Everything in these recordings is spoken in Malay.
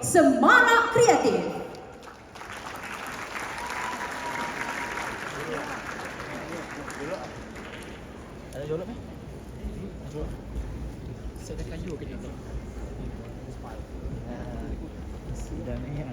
Semarak Kreatif. Ada jolok ni? Jolok. Saya dah kayu ke dia tu. Sudah ni ya.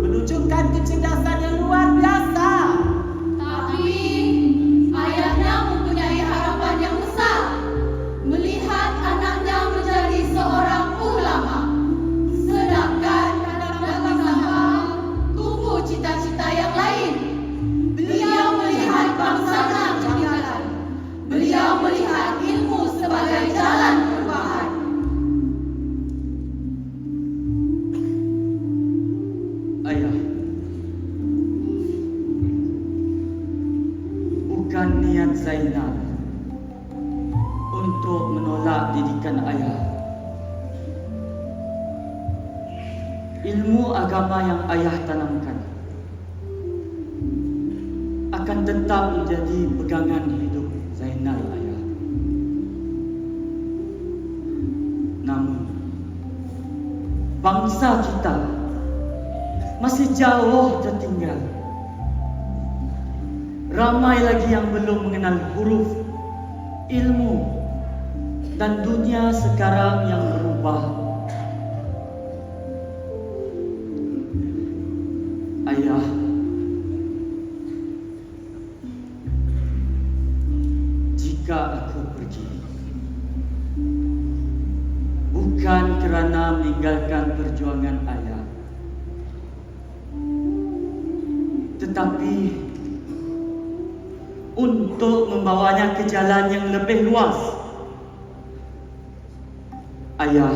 Menunjukkan kecerdasan yang luar biasa. Tapi ayahnya mempunyai harapan yang besar, melihat anaknya menjadi seorang ulama. Sedangkan bagi Zahra tumbuh cita-cita yang lain. Beliau melihat bangsanya ketinggalan. Beliau melihat ilmu sebagai jalan perubahan. Ayah, bukan niat Zainal untuk menolak didikan ayah. Ilmu agama yang ayah tanamkan akan tetap menjadi pegangan hidup Zainal, ayah. Namun, bangsa kita masih jauh tertinggal. Ramai lagi yang belum mengenal huruf, ilmu, dan dunia sekarang yang berubah. Ayah, jika aku pergi, bukan kerana meninggalkan perjuangan ayah, tetapi untuk membawanya ke jalan yang lebih luas. Ayah,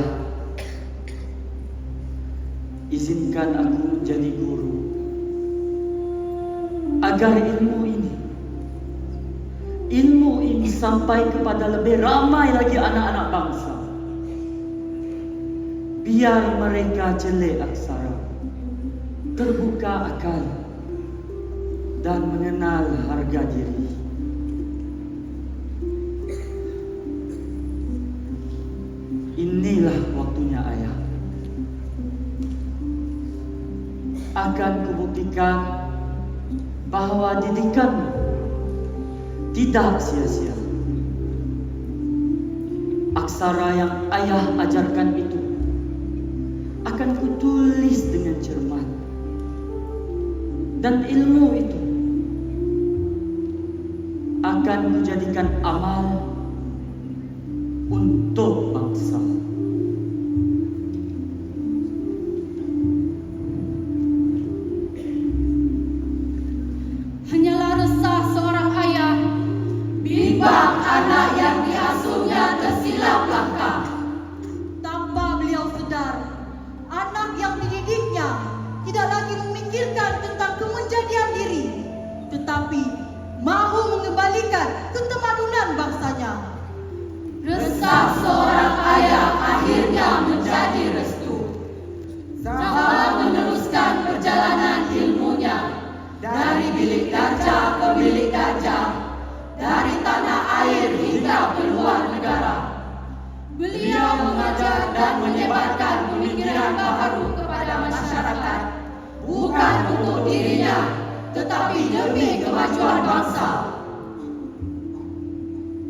izinkan aku menjadi guru agar ilmu ini sampai kepada lebih ramai lagi anak-anak bangsa. Biar mereka jelek aksara, terbuka akal, dan mengenal harga diri. Inilah waktunya ayah. Akan kubuktikan bahawa didikan tidak sia-sia. Aksara yang ayah ajarkan itu akan kutulis dengan cermat. Dan ilmu itu akan menjadikan amal untuk bangsa. Hanyalah resah seorang ayah bimbang anak yang diasuhnya tersilap langkah. Tanpa beliau sedar mengajar dan menyebarkan pemikiran baharu kepada masyarakat, bukan untuk dirinya, tetapi demi kemajuan bangsa.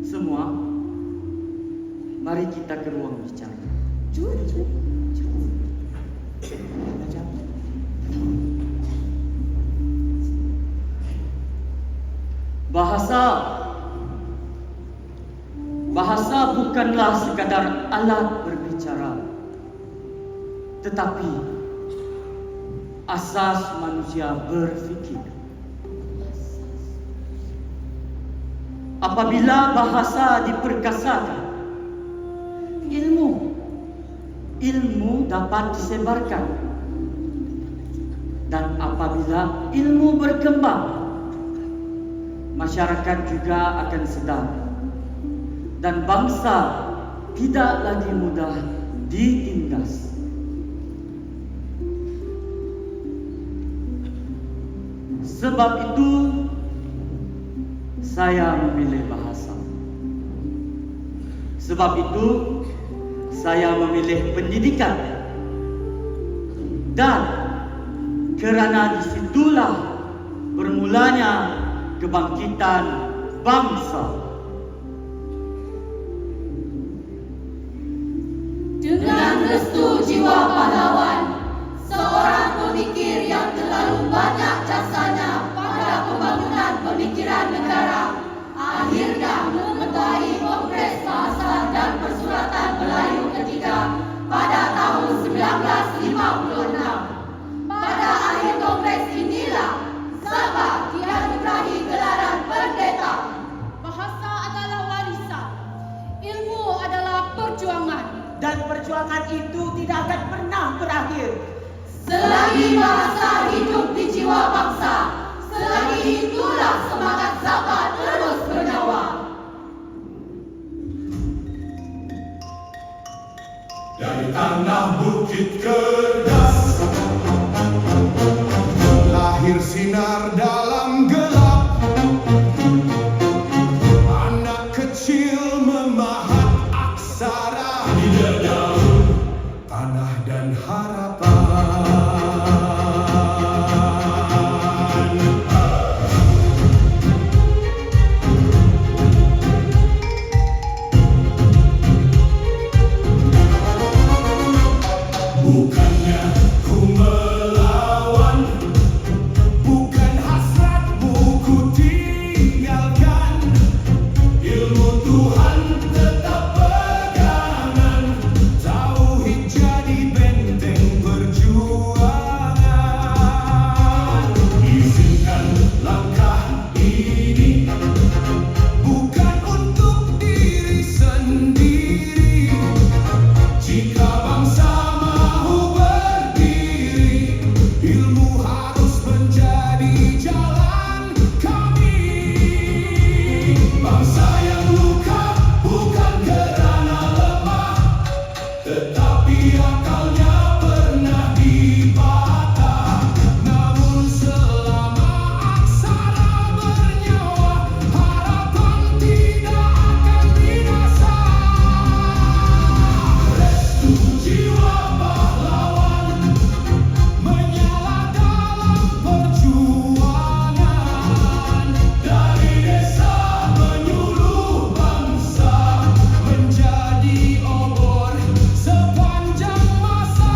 Semua, mari kita ke ruang bicara. Bahasa bukanlah sekadar alat berbicara, tetapi asas manusia berfikir. Apabila bahasa diperkasakan, ilmu dapat disebarkan. Dan apabila ilmu berkembang, masyarakat juga akan sedar. Dan bangsa tidak lagi mudah ditindas. Sebab itu saya memilih bahasa. Sebab itu saya memilih pendidikan. Dan kerana disitulah bermulanya kebangkitan bangsa. Dengan restu jiwa pahlawan, seorang pemikir yang terlalu banyak jasanya pada pembangunan pemikiran negara, akhirnya mengetuai Kongres Bahasa dan Persuratan Melayu ketiga pada tahun 1956. Pada akhir kongres inilah Sabah dianugerahi gelaran pendeta. Bahasa adalah warisan, ilmu adalah perjuangan. Dan perjuangan itu tidak akan pernah berakhir. Selagi bahasa hidup di jiwa bangsa, selagi itulah semangat Sabah terus bernyawa. Dari tanah bukit cerdas lahir sinar dalam gelap. Anak kecil memahat aksara di daun tanah dan harapan. Bukannya ku melawan, bukan hasratmu ku tinggalkan. Ilmu Tuhan tetap pegangan, tauhid jadi benteng perjuangan. Izinkan langkah ini bukan untuk diri sendiri. Jika bangsa mahu berdiri, ilmu harus menjadi jalan kami. Bangsa yang luka bukan kerana lemah, tetapi akalnya pernah dipatah. Namun selama aksara bernyawa, harapan tidak akan binasa. Restu jiwa pahlawan menyala dalam perjuangan. Dari desa menyuluh bangsa menjadi obor sepanjang masa.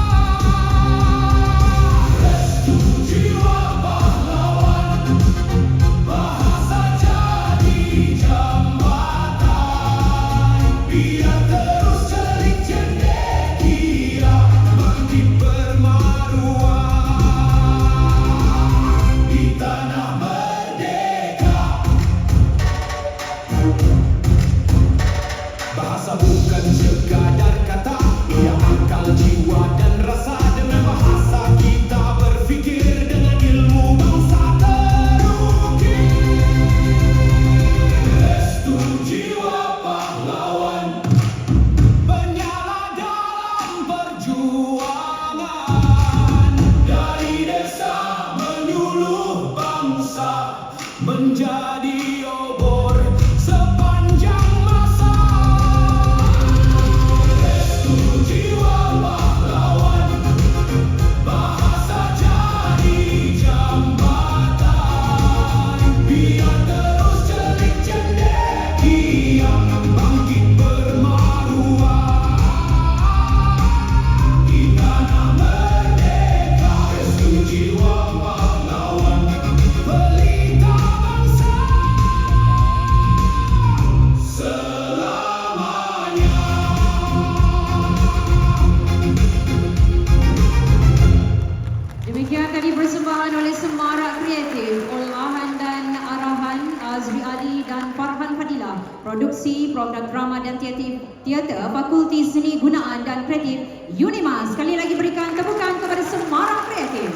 Produksi Program Drama dan Teater Fakulti Seni Gunaan dan Kreatif UNIMA. Sekali lagi berikan tepukan kepada Semarang Kreatif.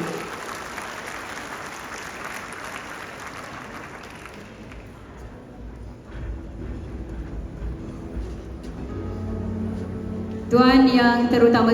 Tuan yang terutama